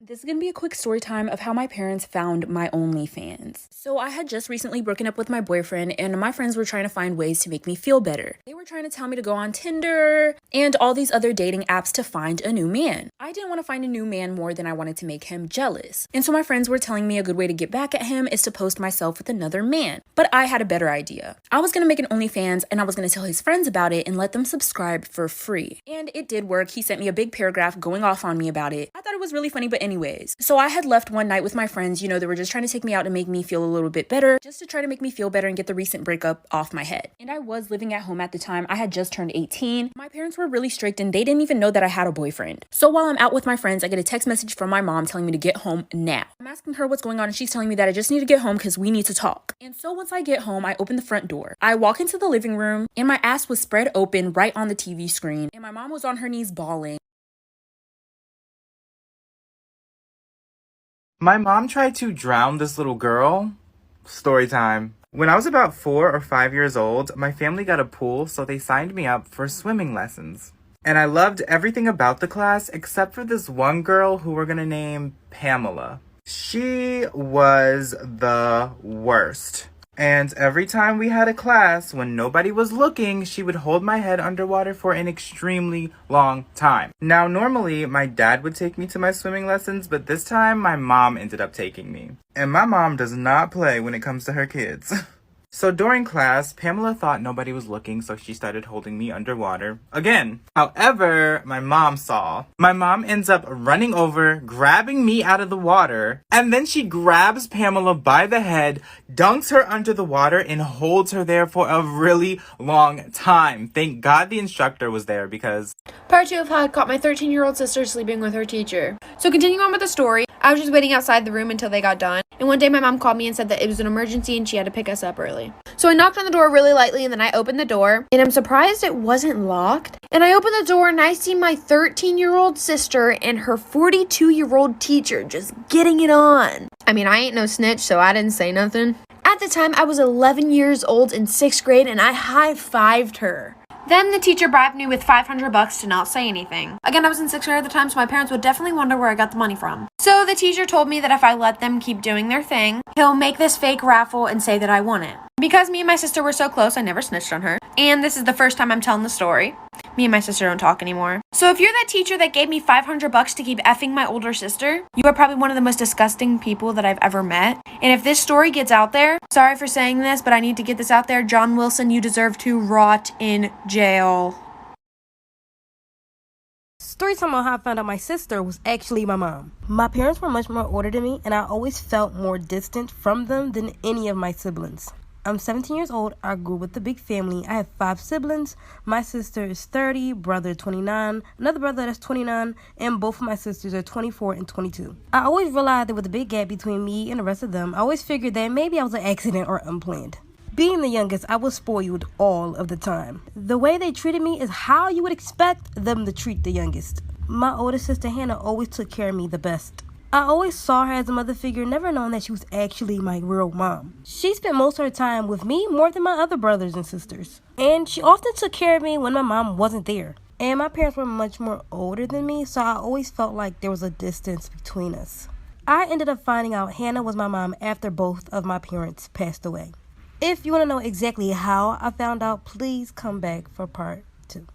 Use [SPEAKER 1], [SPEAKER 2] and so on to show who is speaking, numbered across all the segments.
[SPEAKER 1] This is going to be a quick story time of how my parents found my OnlyFans. So I had just recently broken up with my boyfriend and my friends were trying to find ways to make me feel better. They were trying to tell me to go on Tinder and all these other dating apps to find a new man. I didn't want to find a new man more than I wanted to make him jealous. And so my friends were telling me a good way to get back at him is to post myself with another man. But I had a better idea. I was going to make an OnlyFans and I was going to tell his friends about it and let them subscribe for free. And it did work. He sent me a big paragraph going off on me about it. I thought it was really funny, but anyways. So I had left one night with my friends, they were just trying to take me out and make me feel a little bit better, just to try to make me feel better and get the recent breakup off my head. And I was living at home at the time. I had just turned 18. My parents were really strict and they didn't even know that I had a boyfriend. So while I'm out with my friends, I get a text message from my mom telling me to get home now. I'm asking her what's going on and she's telling me that I just need to get home because we need to talk. And so once I get home, I open the front door. I walk into the living room and my ass was spread open right on the TV screen and my mom was on her knees bawling.
[SPEAKER 2] My mom tried to drown this little girl. Story time. When I was about 4 or 5 years old, my family got a pool, so they signed me up for swimming lessons. And I loved everything about the class except for this one girl who we're gonna name Pamela. She was the worst. And every time we had a class, when nobody was looking, she would hold my head underwater for an extremely long time. Now, normally, my dad would take me to my swimming lessons, but this time, my mom ended up taking me. And my mom does not play when it comes to her kids. So during class, Pamela thought nobody was looking, so she started holding me underwater again. However, my mom saw. My mom ends up running over, grabbing me out of the water, and then she grabs Pamela by the head, dunks her under the water, and holds her there for a really long time. Thank God the instructor was there because...
[SPEAKER 3] Part 2 of how I caught my 13-year-old sister sleeping with her teacher. So continuing on with the story, I was just waiting outside the room until they got done. And one day my mom called me and said that it was an emergency and she had to pick us up early. So I knocked on the door really lightly and then I opened the door. And I'm surprised it wasn't locked. And I opened the door and I see my 13-year-old sister and her 42-year-old teacher just getting it on. I mean, I ain't no snitch, so I didn't say nothing. At the time, I was 11 years old in 6th grade and I high-fived her. Then the teacher bribed me with $500 to not say anything. Again, I was in 6th grade at the time, so my parents would definitely wonder where I got the money from. So the teacher told me that if I let them keep doing their thing, he'll make this fake raffle and say that I won it. Because me and my sister were so close, I never snitched on her. And this is the first time I'm telling the story. Me and my sister don't talk anymore. So if you're that teacher that gave me $500 to keep effing my older sister, you are probably one of the most disgusting people that I've ever met. And if this story gets out there, sorry for saying this, but I need to get this out there. John Wilson, you deserve to rot in jail.
[SPEAKER 4] Story time on how I found out my sister was actually my mom. My parents were much more older than me, and I always felt more distant from them than any of my siblings. I'm 17 years old. I grew with a big family. I have 5 siblings. My sister is 30, brother 29, another brother that's 29, and both of my sisters are 24 and 22. I always realized there was a big gap between me and the rest of them. I always figured that maybe I was an accident or unplanned. Being the youngest, I was spoiled all of the time. The way they treated me is how you would expect them to treat the youngest. My older sister Hannah always took care of me the best. I always saw her as a mother figure, never knowing that she was actually my real mom. She spent most of her time with me more than my other brothers and sisters. And she often took care of me when my mom wasn't there. And my parents were much more older than me, so I always felt like there was a distance between us. I ended up finding out Hannah was my mom after both of my parents passed away. If you want to know exactly how I found out, please come back for part 2.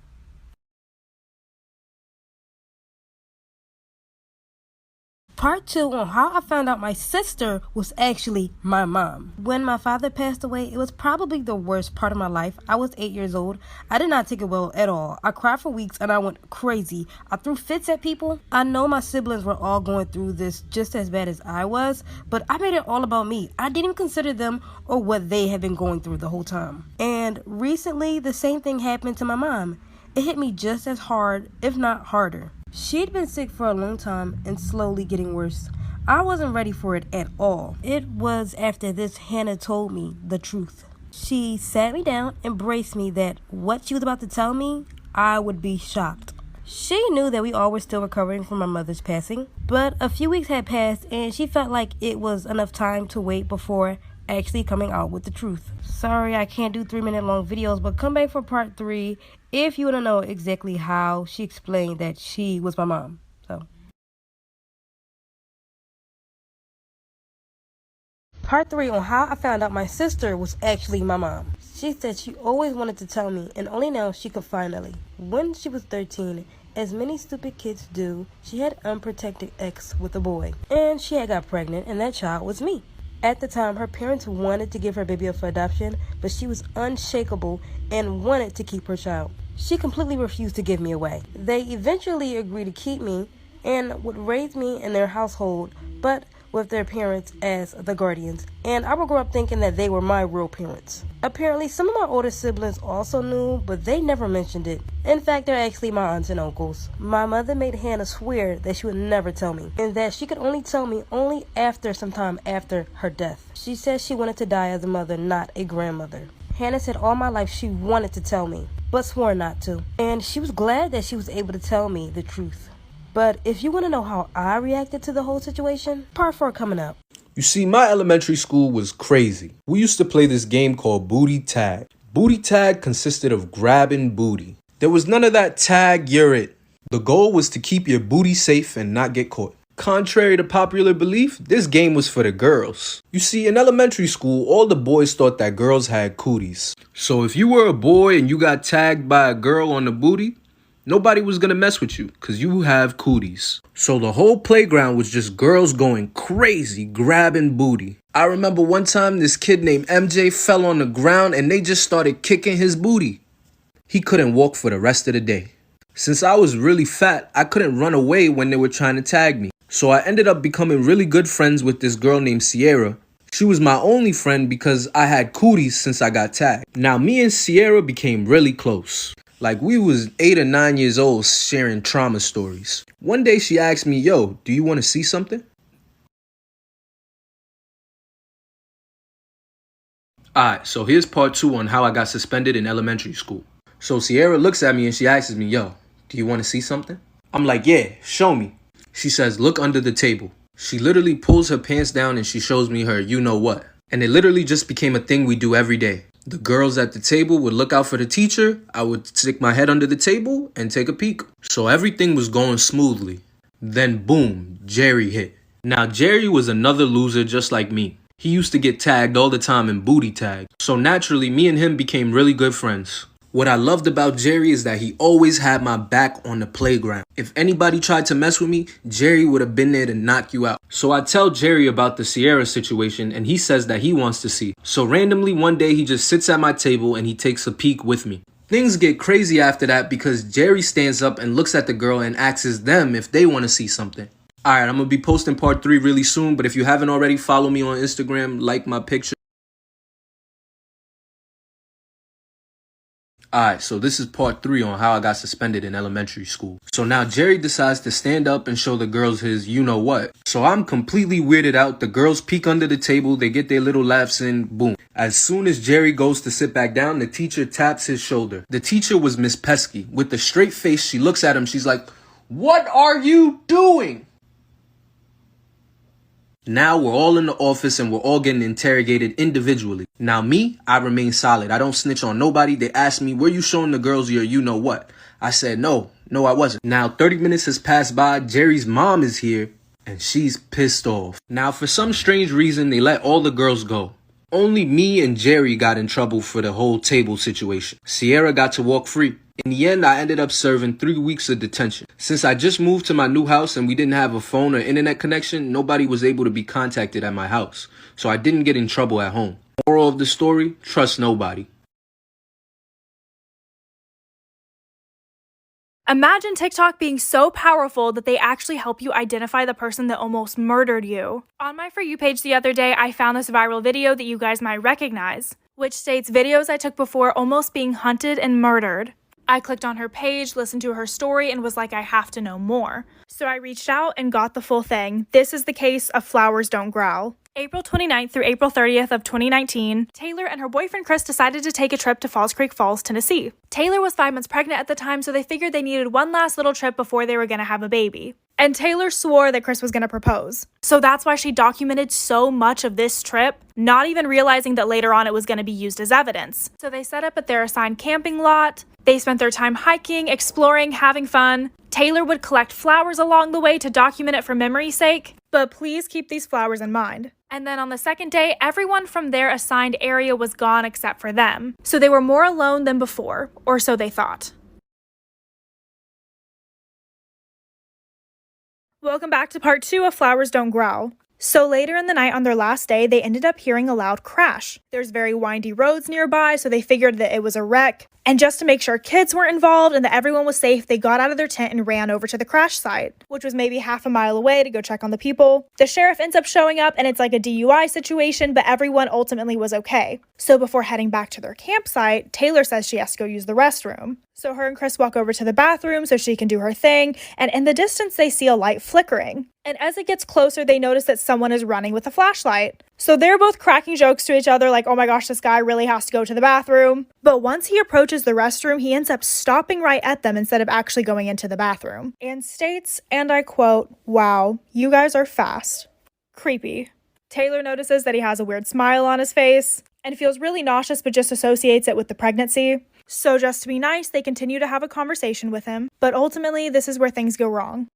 [SPEAKER 4] Part 2 on how I found out my sister was actually my mom. When my father passed away, it was probably the worst part of my life. I was 8 years old. I did not take it well at all. I cried for weeks and I went crazy. I threw fits at people. I know my siblings were all going through this just as bad as I was, but I made it all about me. I didn't consider them or what they had been going through the whole time. And recently, the same thing happened to my mom. It hit me just as hard, if not harder. She'd been sick for a long time and slowly getting worse. I wasn't ready for it at all. It was after this Hannah told me the truth. She sat me down and braced me that what she was about to tell me, I would be shocked. She knew that we all were still recovering from my mother's passing, but a few weeks had passed and she felt like it was enough time to wait before actually coming out with the truth. Sorry, I can't do 3-minute long videos, but come back for part 3 if you want to know exactly how she explained that she was my mom. So Part 3 on how I found out my sister was actually my mom. She said she always wanted to tell me, and only now she could finally. When she was 13, as many stupid kids do, she had unprotected ex with a boy. And she had got pregnant, and that child was me. At the time, her parents wanted to give her baby up for adoption, but she was unshakable and wanted to keep her child. She completely refused to give me away. They eventually agreed to keep me and would raise me in their household, but with their parents as the guardians, and I would grow up thinking that they were my real parents. Apparently, some of my older siblings also knew, but they never mentioned it. In fact, they're actually my aunts and uncles. My mother made Hannah swear that she would never tell me, and that she could only tell me only some time after her death. She said she wanted to die as a mother, not a grandmother. Hannah said all my life she wanted to tell me, but swore not to. And she was glad that she was able to tell me the truth. But if you want to know how I reacted to the whole situation, part 4 coming up.
[SPEAKER 5] You see, my elementary school was crazy. We used to play this game called booty tag. Booty tag consisted of grabbing booty. There was none of that tag, you're it. The goal was to keep your booty safe and not get caught. Contrary to popular belief, this game was for the girls. You see, in elementary school, all the boys thought that girls had cooties. So if you were a boy and you got tagged by a girl on the booty, nobody was gonna mess with you because you have cooties. So the whole playground was just girls going crazy, grabbing booty. I remember one time this kid named MJ fell on the ground and they just started kicking his booty. He couldn't walk for the rest of the day. Since I was really fat, I couldn't run away when they were trying to tag me. So I ended up becoming really good friends with this girl named Sierra. She was my only friend because I had cooties since I got tagged. Now me and Sierra became really close. Like we was 8 or 9 years old sharing trauma stories. One day she asked me, yo, do you want to see something? Alright, so here's part 2 on how I got suspended in elementary school. So Sierra looks at me and she asks me, yo, do you want to see something? I'm like, yeah, show me. She says, look under the table. She literally pulls her pants down and she shows me her you know what. And it literally just became a thing we do every day. The girls at the table would look out for the teacher. I would stick my head under the table and take a peek. So everything was going smoothly. Then boom, Jerry hit. Now Jerry was another loser just like me. He used to get tagged all the time in booty tag. So naturally, me and him became really good friends. What I loved about Jerry is that he always had my back on the playground. If anybody tried to mess with me, Jerry would have been there to knock you out. So I tell Jerry about the Sierra situation and he says that he wants to see. So randomly one day he just sits at my table and he takes a peek with me. Things get crazy after that because Jerry stands up and looks at the girl and asks them if they want to see something. Alright, I'm going to be posting part 3 really soon, but if you haven't already, follow me on Instagram, like my picture. Alright, so this is part 3 on how I got suspended in elementary school. So now Jerry decides to stand up and show the girls his you know what. So I'm completely weirded out. The girls peek under the table, they get their little laughs in, boom. As soon as Jerry goes to sit back down, the teacher taps his shoulder. The teacher was Miss Pesky. With a straight face, she looks at him, she's like, "What are you doing?" Now we're all in the office and we're all getting interrogated individually. Now me, I remain solid. I don't snitch on nobody. They asked me, were you showing the girls your you know what? I said, no, I wasn't. Now 30 minutes has passed by. Jerry's mom is here and she's pissed off. Now for some strange reason, they let all the girls go. Only me and Jerry got in trouble for the whole table situation. Sierra got to walk free. In the end, I ended up serving 3 weeks of detention. Since I just moved to my new house and we didn't have a phone or internet connection, nobody was able to be contacted at my house. So I didn't get in trouble at home. Moral of the story, trust nobody.
[SPEAKER 6] Imagine TikTok being so powerful that they actually help you identify the person that almost murdered you. On my For You page the other day, I found this viral video that you guys might recognize, which states videos I took before almost being hunted and murdered. I clicked on her page, listened to her story, and was like, I have to know more. So I reached out and got the full thing. This is the case of Flowers Don't Growl. April 29th through April 30th of 2019, Taylor and her boyfriend Chris decided to take a trip to Falls Creek Falls, Tennessee. Taylor was 5 months pregnant at the time, so they figured they needed one last little trip before they were going to have a baby. And Taylor swore that Chris was going to propose. So that's why she documented so much of this trip, not even realizing that later on it was going to be used as evidence. So they set up at their assigned camping lot. They spent their time hiking, exploring, having fun. Taylor would collect flowers along the way to document it for memory's sake. but please keep these flowers in mind. And then on the second day, everyone from their assigned area was gone except for them. So they were more alone than before, or so they thought. Welcome back to part 2 of Flowers Don't Growl. So later in the night on their last day, they ended up hearing a loud crash. There's very windy roads nearby, so they figured that it was a wreck. And just to make sure kids weren't involved and that everyone was safe, they got out of their tent and ran over to the crash site, which was maybe half a mile away, to go check on the people. The sheriff ends up showing up and it's like a DUI situation, but everyone ultimately was okay. So before heading back to their campsite, Taylor says she has to go use the restroom. So her and Chris walk over to the bathroom so she can do her thing, and in the distance they see a light flickering. And as it gets closer, they notice that someone is running with a flashlight. So they're both cracking jokes to each other like, oh my gosh, this guy really has to go to the bathroom. But once he approaches the restroom, he ends up stopping right at them instead of actually going into the bathroom. And states, and I quote, "Wow, you guys are fast." Creepy. Taylor notices that he has a weird smile on his face and feels really nauseous but just associates it with the pregnancy. So just to be nice, they continue to have a conversation with him. But ultimately, this is where things go wrong.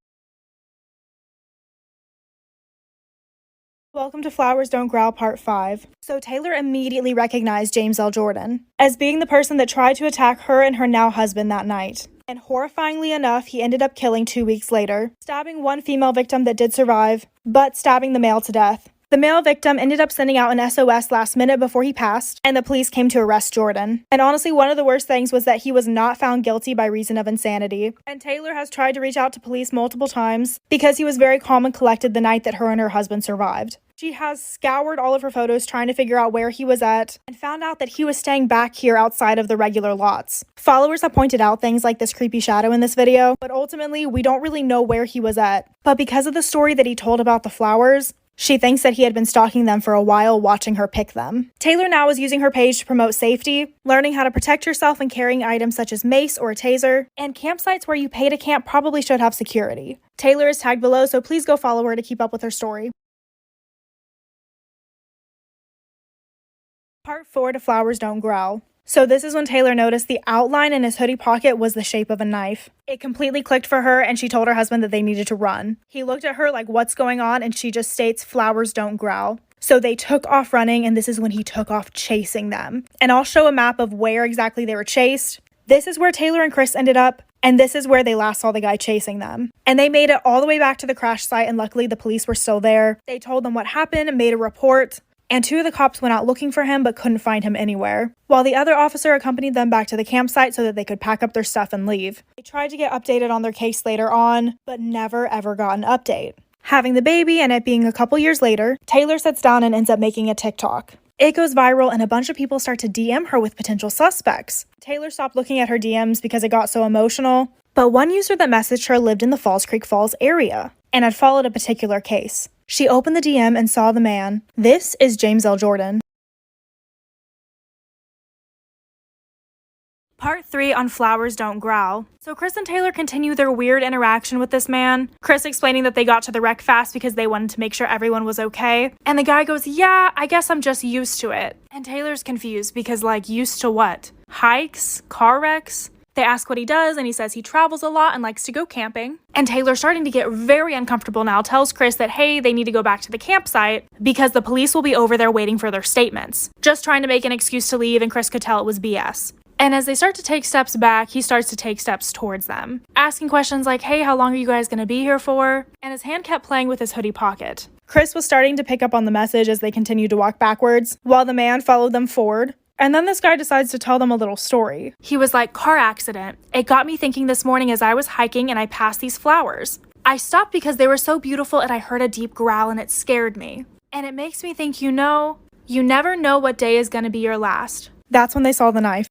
[SPEAKER 6] Welcome to Flowers Don't Growl Part 5. So Taylor immediately recognized James L. Jordan as being the person that tried to attack her and her now husband that night. And horrifyingly enough, he ended up killing 2 weeks later, stabbing one female victim that did survive, but stabbing the male to death. The male victim ended up sending out an SOS last minute before he passed, and the police came to arrest Jordan. And honestly, one of the worst things was that he was not found guilty by reason of insanity. And Taylor has tried to reach out to police multiple times because he was very calm and collected the night that her and her husband survived. She has scoured all of her photos trying to figure out where he was at and found out that he was staying back here outside of the regular lots. Followers have pointed out things like this creepy shadow in this video, but ultimately we don't really know where he was at. But because of the story that he told about the flowers, she thinks that he had been stalking them for a while, watching her pick them. Taylor now is using her page to promote safety, learning how to protect yourself and carrying items such as mace or a taser, and campsites where you pay to camp probably should have security. Taylor is tagged below, so please go follow her to keep up with her story. Part 4 to Flowers Don't Growl. So this is when Taylor noticed the outline in his hoodie pocket was the shape of a knife. It completely clicked for her and she told her husband that they needed to run. He looked at her like, what's going on? And she just states, "Flowers don't growl." So they took off running, and this is when he took off chasing them. And I'll show a map of where exactly they were chased. This is where Taylor and Chris ended up, and this is where they last saw the guy chasing them. And they made it all the way back to the crash site, and luckily the police were still there. They told them what happened and made a report. And 2 of the cops went out looking for him but couldn't find him anywhere, while the other officer accompanied them back to the campsite so that they could pack up their stuff and leave. They tried to get updated on their case later on, but never ever got an update. Having the baby and it being a couple years later, Taylor sits down and ends up making a TikTok. It goes viral and a bunch of people start to DM her with potential suspects. Taylor stopped looking at her DMs because it got so emotional, but one user that messaged her lived in the Falls Creek Falls area and had followed a particular case. She opened the DM and saw the man. This is James L. Jordan. Part 3 on Flowers Don't Growl. So Chris and Taylor continue their weird interaction with this man. Chris explaining that they got to the wreck fast because they wanted to make sure everyone was okay. And the guy goes, "Yeah, I guess I'm just used to it." And Taylor's confused because, like, used to what? Hikes? Car wrecks? They ask what he does, and he says he travels a lot and likes to go camping. And Taylor, starting to get very uncomfortable now, tells Chris that, hey, they need to go back to the campsite because the police will be over there waiting for their statements. Just trying to make an excuse to leave, and Chris could tell it was BS. And as they start to take steps back, he starts to take steps towards them, asking questions like, hey, how long are you guys going to be here for? And his hand kept playing with his hoodie pocket. Chris was starting to pick up on the message as they continued to walk backwards, while the man followed them forward. And then this guy decides to tell them a little story. He was like, "Car accident. It got me thinking this morning as I was hiking and I passed these flowers. I stopped because they were so beautiful and I heard a deep growl and it scared me. And it makes me think, you never know what day is going to be your last." That's when they saw the knife.